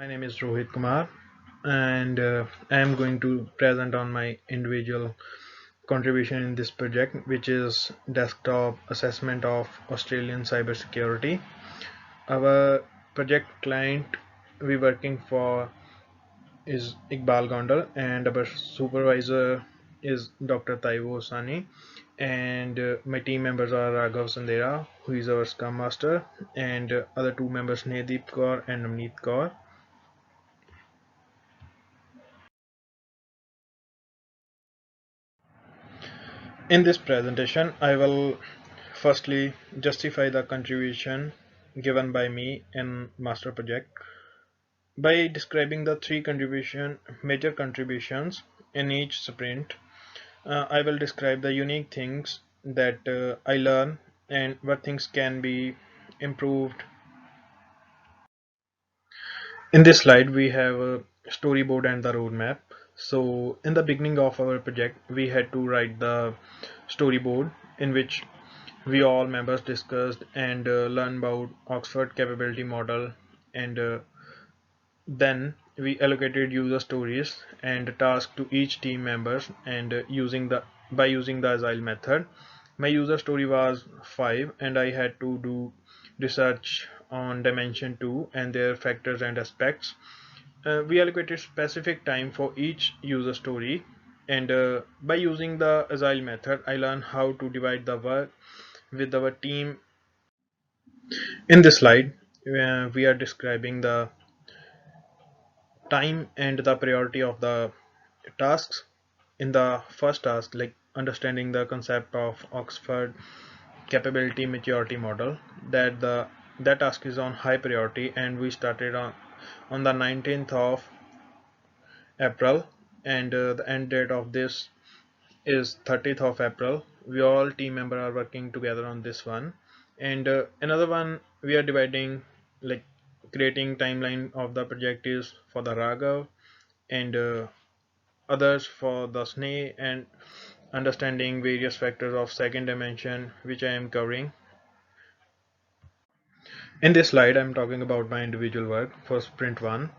My name is Rohit Kumar, and I am going to present on my individual contribution in this project, which is desktop assessment of Australian cybersecurity. Our project client we working for is Iqbal Gondal, and our supervisor is Dr. Taiwo Sani, and my team members are Raghav Sandera, who is our Scrum Master, and other two members Nedeep Kaur and Namneet Kaur. In this presentation, I will firstly justify the contribution given by me in master project by describing the three major contributions in each sprint. I will describe the unique things that I learn and what things can be improved. In this slide, we have a storyboard and the roadmap. So in the beginning of our project, we had to write the storyboard in which we all members discussed and learned about Oxford capability model, and then we allocated user stories and tasks to each team members, and using the agile method. My user story was 5 and I had to do research on dimension 2 and their factors and aspects. We allocated specific time for each user story, and by using the agile method I learned how to divide the work with our team. In this slide, we are describing the time and the priority of the tasks. In the first task, like understanding the concept of Oxford capability maturity model, that task is on high priority, and we started on the 19th of April, and the end date of this is 30th of April. We all team member are working together on this one, and another one we are dividing, like creating timeline of the project is for the Raghav, and others for the Sneh, and understanding various factors of second dimension, which I am covering. In this slide, I'm talking about my individual work for sprint 1.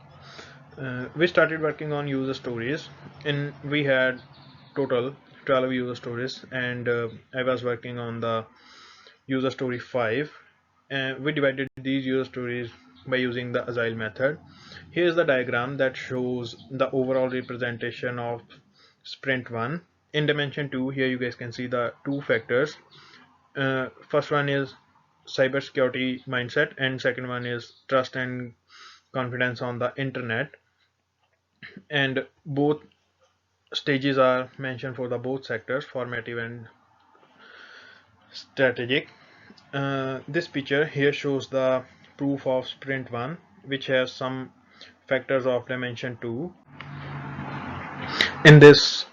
We started working on user stories, and we had total 12 user stories, and I was working on the user story 5, and we divided these user stories by using the agile method. Here's the diagram that shows the overall representation of sprint 1. In dimension 2, here you guys can see the two factors. First one is cybersecurity mindset, and second one is trust and confidence on the internet, and both stages are mentioned for the both sectors, formative and strategic. This picture here shows the proof of sprint 1, which has some factors of dimension 2. In this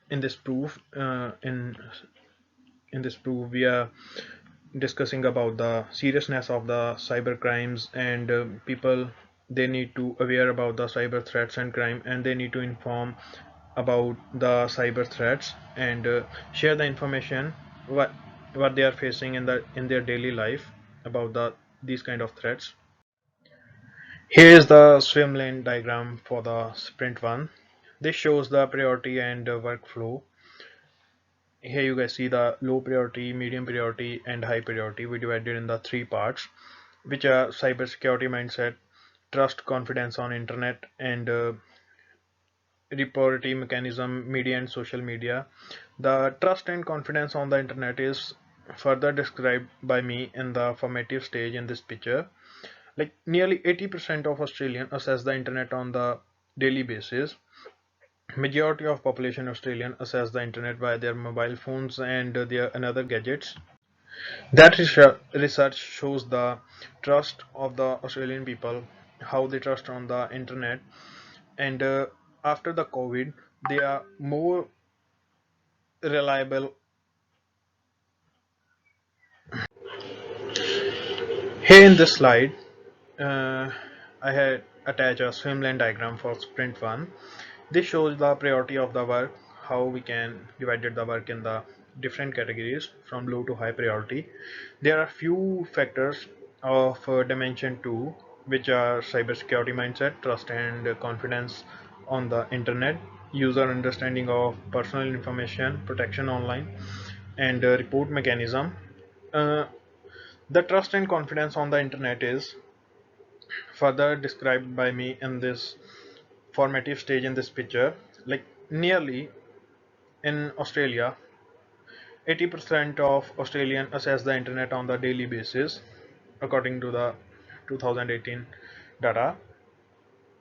in this proof in this proof we are discussing about the seriousness of the cyber crimes, and people, they need to aware about the cyber threats and crime, and they need to inform about the cyber threats, and share the information what they are facing in their daily life about these kind of threats. Here is the swim lane diagram for the sprint 1. This shows the priority and workflow. Here you guys see the low priority, medium priority, and high priority. We divided in the three parts, which are cybersecurity mindset, trust, confidence on internet, and priority mechanism, media and social media. The trust and confidence on the internet is further described by me in the formative stage in this picture. Like nearly 80% of Australians access the internet on the daily basis. Majority of population Australian access the internet via their mobile phones and their another gadgets. That research shows the trust of the Australian people, how they trust on the internet, and after the COVID, they are more reliable. Here in this slide, uh, I had attached a swimlane diagram for sprint 1. This shows the priority of the work, how we can divide the work in the different categories from low to high priority. There are few factors of dimension 2. which are cybersecurity mindset, trust and confidence on the internet, user understanding of personal information, protection online, and report mechanism. Uh, the trust and confidence on the internet is further described by me in this formative stage in this picture. Like nearly in Australia, 80% of Australians access the internet on the daily basis, according to the 2018 data.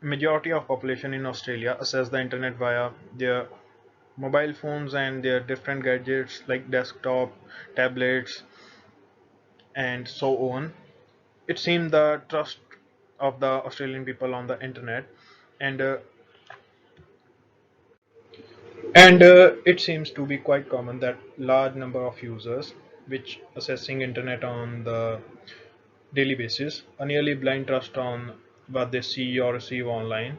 Majority of population in Australia access the internet via their mobile phones and their different gadgets like desktop, tablets, and so on. It seems the trust of the Australian people on the internet, and it seems to be quite common that large number of users which accessing internet on the daily basis a nearly blind trust on what they see or receive online.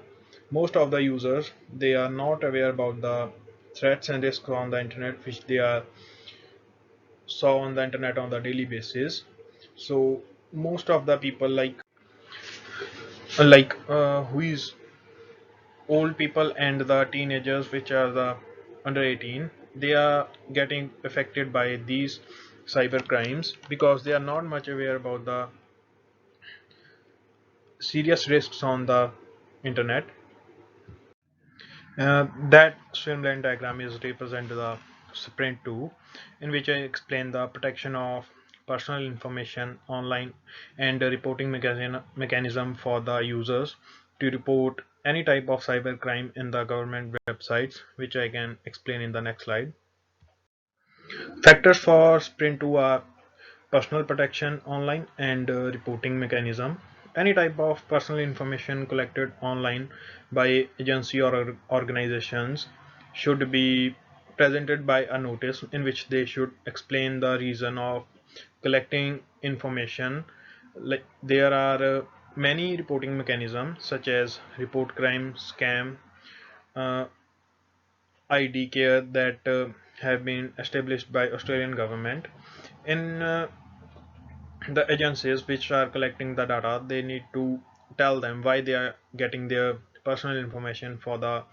Most of the users they are not aware about the threats and risks on the internet which they are saw on the internet on the daily basis. So most of the people who is old people and the teenagers which are the under 18, they are getting affected by these cyber crimes because they are not much aware about the serious risks on the internet. That swimlane diagram is represent the sprint 2, in which I explain the protection of personal information online and the reporting mechanism for the users to report any type of cyber crime in the government websites, which I can explain in the next slide. Factors for sprint 2 are personal protection online and reporting mechanism. Any type of personal information collected online by agency or organizations should be presented by a notice in which they should explain the reason of collecting information. Like there are many reporting mechanisms such as report crime, scam, uh, ID care that have been established by Australian government. In the agencies which are collecting the data, they need to tell them why they are getting their personal information for the,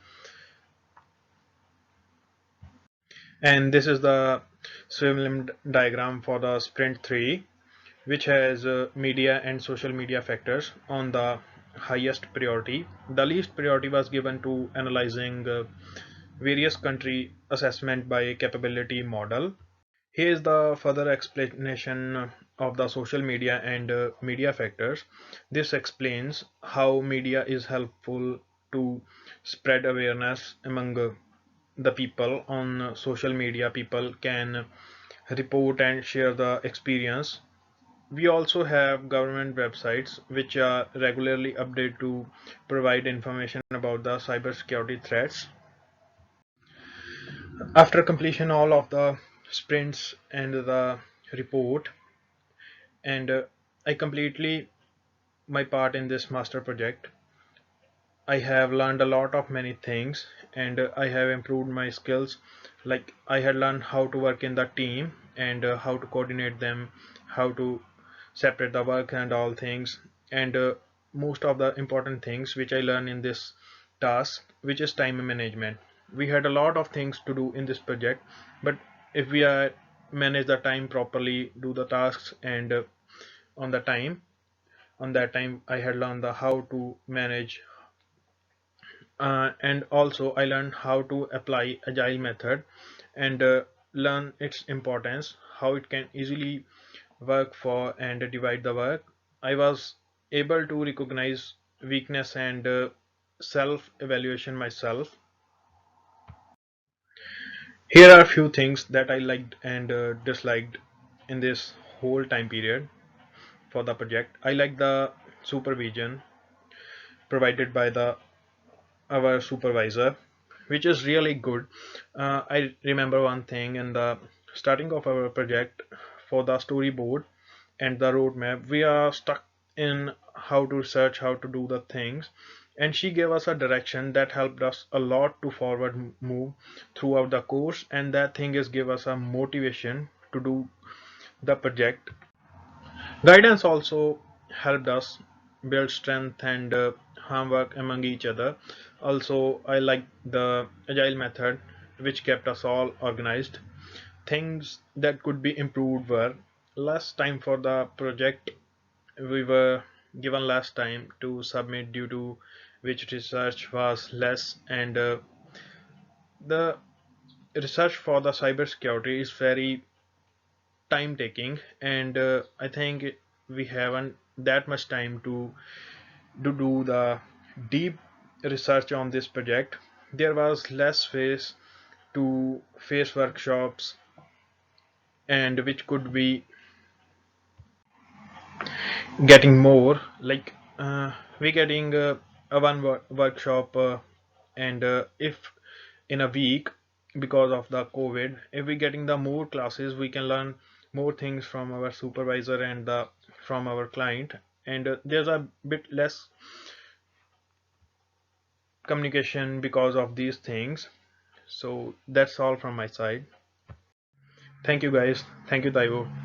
and this is the swim limit diagram for the sprint 3, which has media and social media factors on the highest priority. The least priority was given to analyzing various country assessment by capability model. Here is the further explanation of the social media and media factors. This explains how media is helpful to spread awareness among the people on social media. People can report and share the experience. We also have government websites which are regularly updated to provide information about the cybersecurity threats. After completion all of the sprints and the report, and I completely my part in this master project. I have learned a lot of many things, and I have improved my skills. Like I had learned how to work in the team and how to coordinate them, how to separate the work and all things, and most of the important things which I learned in this task, which is time management. We had a lot of things to do in this project, but if we are manage the time properly, do the tasks and on the time, on that time I had learned the how to manage, and also I learned how to apply agile method and learn its importance, how it can easily work for and divide the work. I was able to recognize weakness and self evaluation myself. Here are a few things that I liked and disliked in this whole time period for the project. I like the supervision provided by the our supervisor, which is really good. I remember one thing in the starting of our project for the storyboard and the roadmap. We are stuck in how to research, how to do the things, and she gave us a direction that helped us a lot to forward move throughout the course, and that thing is give us a motivation to do the project. Guidance also helped us build strength and homework among each other. Also, I like the agile method, which kept us all organized. Things that could be improved were less time for the project. We were given less time to submit, due to which research was less, and the research for the cybersecurity is very time taking, and I think we haven't that much time to do the deep research on this project. There was less face to face workshops, and which could be getting more like we getting a one workshop, and if in a week, because of the covid, if we getting the more classes, we can learn more things from our supervisor and the from our client, and there's a bit less communication because of these things. So that's all from my side. Thank you guys. Thank you, Taiwo.